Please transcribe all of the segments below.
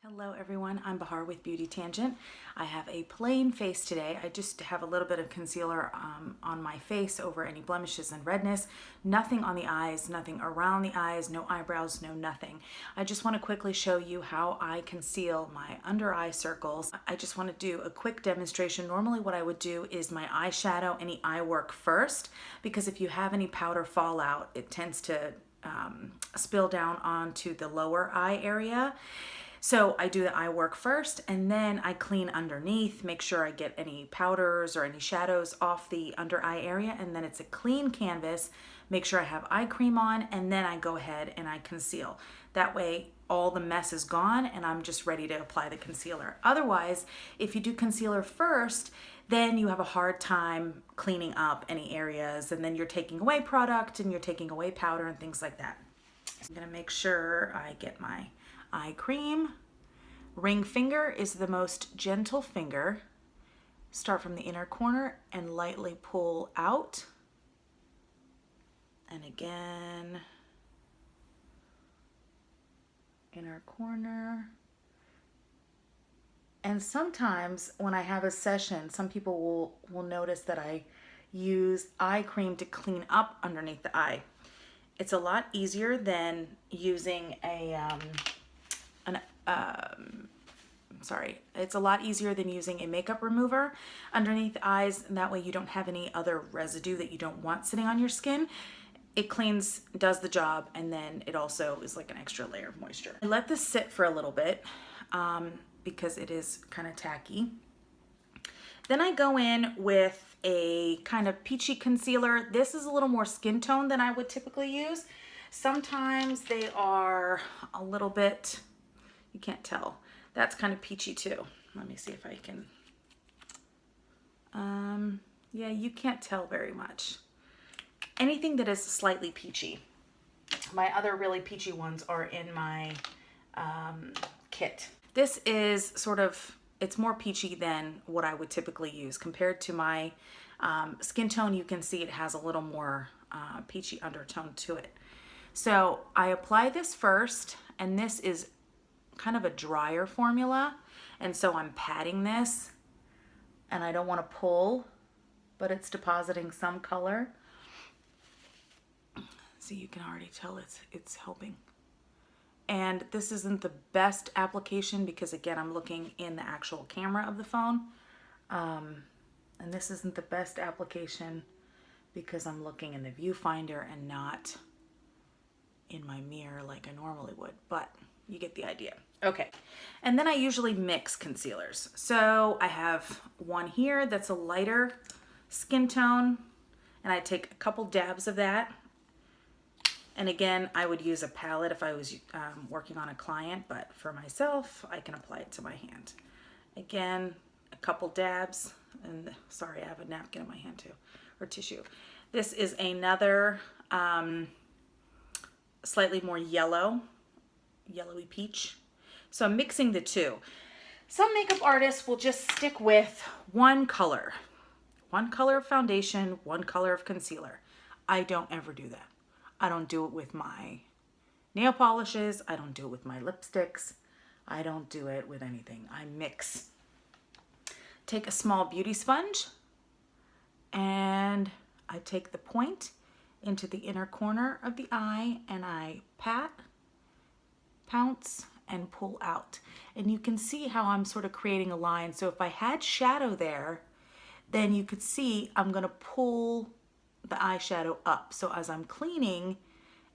Hello everyone, I'm Bahar with Beauty Tangent. I have a plain face today. I just have a little bit of concealer on my face over any blemishes and redness. Nothing on the eyes, nothing around the eyes, no eyebrows, no nothing. I just want to quickly show you how I conceal my under eye circles. I just want to do a quick demonstration. Normally what I would do is my eyeshadow, any eye work first, because if you have any powder fallout, it tends to spill down onto the lower eye area. So I do the eye work first and then I clean underneath, make sure I get any powders or any shadows off the under eye area, and then it's a clean canvas. Make sure I have eye cream on, and then I go ahead and I conceal. That way all the mess is gone and I'm just ready to apply the concealer. Otherwise, if you do concealer first, then you have a hard time cleaning up any areas, and then you're taking away product and you're taking away powder and things like that. I'm gonna make sure I get my eye cream. Ring finger is the most gentle finger. Start from the inner corner and lightly pull out. And again, inner corner. And sometimes when I have a session, some people will notice that I use eye cream to clean up underneath the eye. It's a lot easier than using it's a lot easier than using a makeup remover underneath the eyes, and that way you don't have any other residue that you don't want sitting on your skin. It cleans, does the job, and then it also is like an extra layer of moisture. I let this sit for a little bit because it is kind of tacky. Then I go in with a kind of peachy concealer. This is a little more skin tone than I would typically use. Sometimes they are a little bit, you can't tell. That's kind of peachy too. Let me see if I can, yeah, you can't tell very much. Anything that is slightly peachy. My other really peachy ones are in my kit. This is sort of, it's more peachy than what I would typically use. Compared to my skin tone, you can see it has a little more peachy undertone to it. So I apply this first, and this is kind of a drier formula, and so I'm patting this, and I don't want to pull, but it's depositing some color. See, you can already tell it's helping. And this isn't the best application because, again, I'm looking in the actual camera of the phone, and this isn't the best application because I'm looking in the viewfinder and not in my mirror like I normally would, but you get the idea. Okay, and then I usually mix concealers. So I have one here that's a lighter skin tone, and I take a couple dabs of that. And again, I would use a palette if I was working on a client, but for myself, I can apply it to my hand. Again, a couple dabs, and sorry, I have a napkin in my hand too, or tissue. This is another slightly more yellowy peach. So I'm mixing the two. Some makeup artists will just stick with one color of foundation, one color of concealer. I don't ever do that. I don't do it with my nail polishes. I don't do it with my lipsticks. I don't do it with anything. I mix. Take a small beauty sponge, and I take the point into the inner corner of the eye, and I pat, pounce, and pull out. And you can see how I'm sort of creating a line. So if I had shadow there, then you could see I'm gonna pull the eyeshadow up. So as I'm cleaning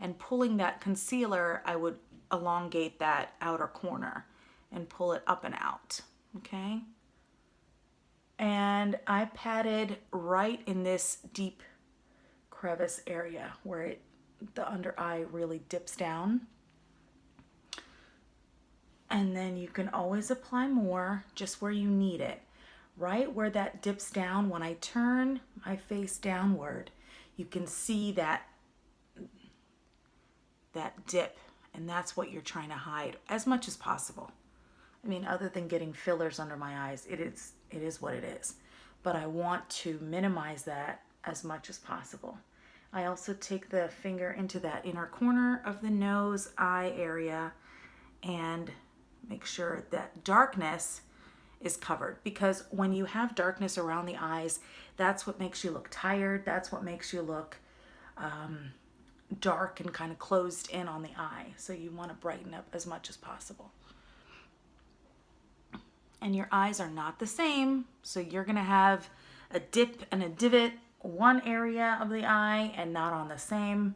and pulling that concealer, I would elongate that outer corner and pull it up and out, okay? And I patted right in this deep crevice area where the under eye really dips down. And then you can always apply more just where you need it. Right where that dips down, when I turn my face downward, you can see that dip, and that's what you're trying to hide as much as possible. I mean, other than getting fillers under my eyes, it is what it is. But I want to minimize that as much as possible. I also take the finger into that inner corner of the nose eye area and make sure that darkness is covered, because when you have darkness around the eyes, that's what makes you look tired. That's what makes you look dark and kind of closed in on the eye. So you want to brighten up as much as possible. And your eyes are not the same, so you're going to have a dip and a divot one area of the eye and not on the same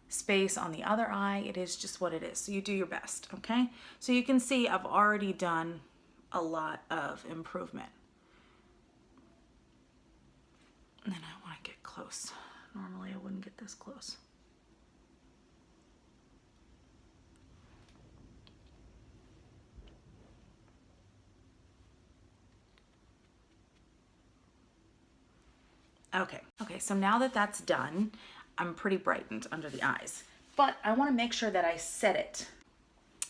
space on the other eye. It is just what it is. So you do your best, okay? So you can see I've already done a lot of improvement. And then I want to get close. Normally I wouldn't get this close. Okay, so now that that's done, I'm pretty brightened under the eyes, but I want to make sure that I set it.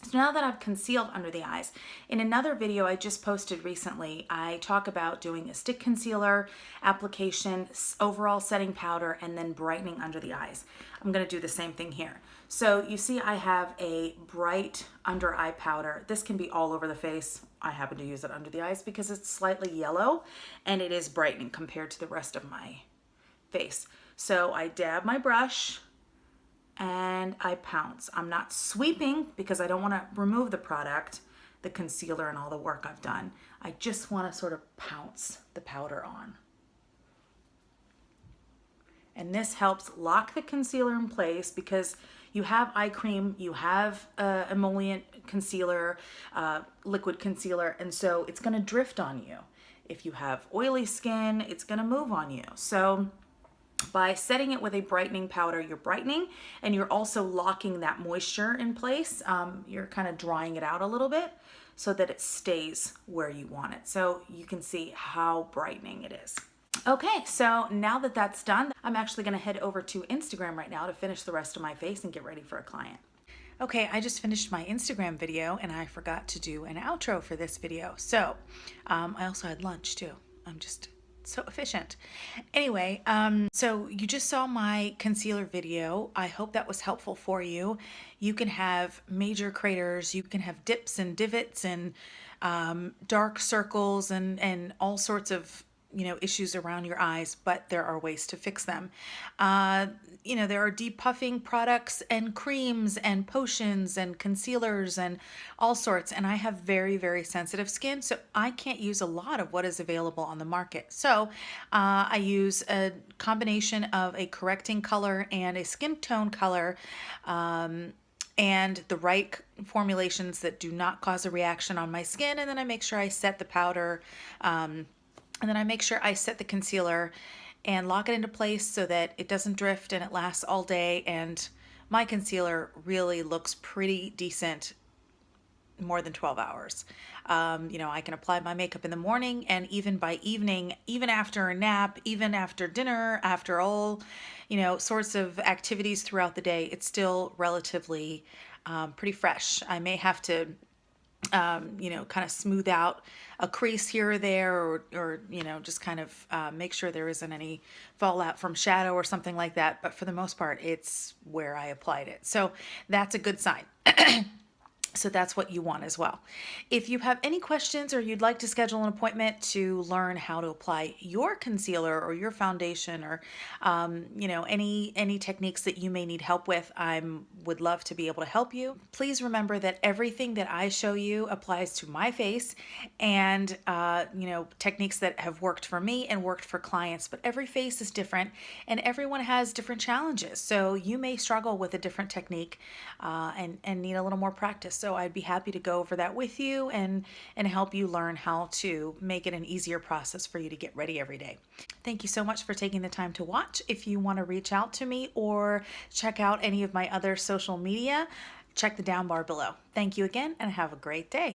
So now that I've concealed under the eyes, in another video I just posted recently, I talk about doing a stick concealer application, overall setting powder, and then brightening under the eyes. I'm going to do the same thing here. So you see I have a bright under eye powder. This can be all over the face. I happen to use it under the eyes because it's slightly yellow and it is brightening compared to the rest of my face. So I dab my brush and I pounce. I'm not sweeping because I don't want to remove the product, the concealer and all the work I've done. I just want to sort of pounce the powder on. And this helps lock the concealer in place because you have eye cream, you have emollient concealer, liquid concealer, and so it's going to drift on you. If you have oily skin, it's going to move on you. So by setting it with a brightening powder, you're brightening and you're also locking that moisture in place. You're kind of drying it out a little bit so that it stays where you want it. So you can see how brightening it is. Okay, so now that that's done, I'm actually going to head over to Instagram right now to finish the rest of my face and get ready for a client. Okay, I just finished my Instagram video and I forgot to do an outro for this video. So I also had lunch too. I'm just so efficient. Anyway, so you just saw my concealer video. I hope that was helpful for you. You can have major craters, you can have dips and divots and dark circles and all sorts of issues around your eyes, but there are ways to fix them. There are depuffing products and creams and potions and concealers and all sorts. And I have very, very sensitive skin, so I can't use a lot of what is available on the market. So I use a combination of a correcting color and a skin tone color, and the right formulations that do not cause a reaction on my skin. And then I make sure I set the powder, and then I make sure I set the concealer and lock it into place so that it doesn't drift and it lasts all day. And my concealer really looks pretty decent more than 12 hours. I can apply my makeup in the morning and even by evening, even after a nap, even after dinner, after all, sorts of activities throughout the day, it's still relatively pretty fresh. I may have to kind of smooth out a crease here or there, or just kind of make sure there isn't any fallout from shadow or something like that. But for the most part, it's where I applied it. So that's a good sign. So that's what you want as well. If you have any questions or you'd like to schedule an appointment to learn how to apply your concealer or your foundation or, any techniques that you may need help with, I would love to be able to help you. Please remember that everything that I show you applies to my face and, techniques that have worked for me and worked for clients, but every face is different and everyone has different challenges. So you may struggle with a different technique and need a little more practice. So I'd be happy to go over that with you and help you learn how to make it an easier process for you to get ready every day. Thank you so much for taking the time to watch. If you want to reach out to me or check out any of my other social media, check the down bar below. Thank you again and have a great day.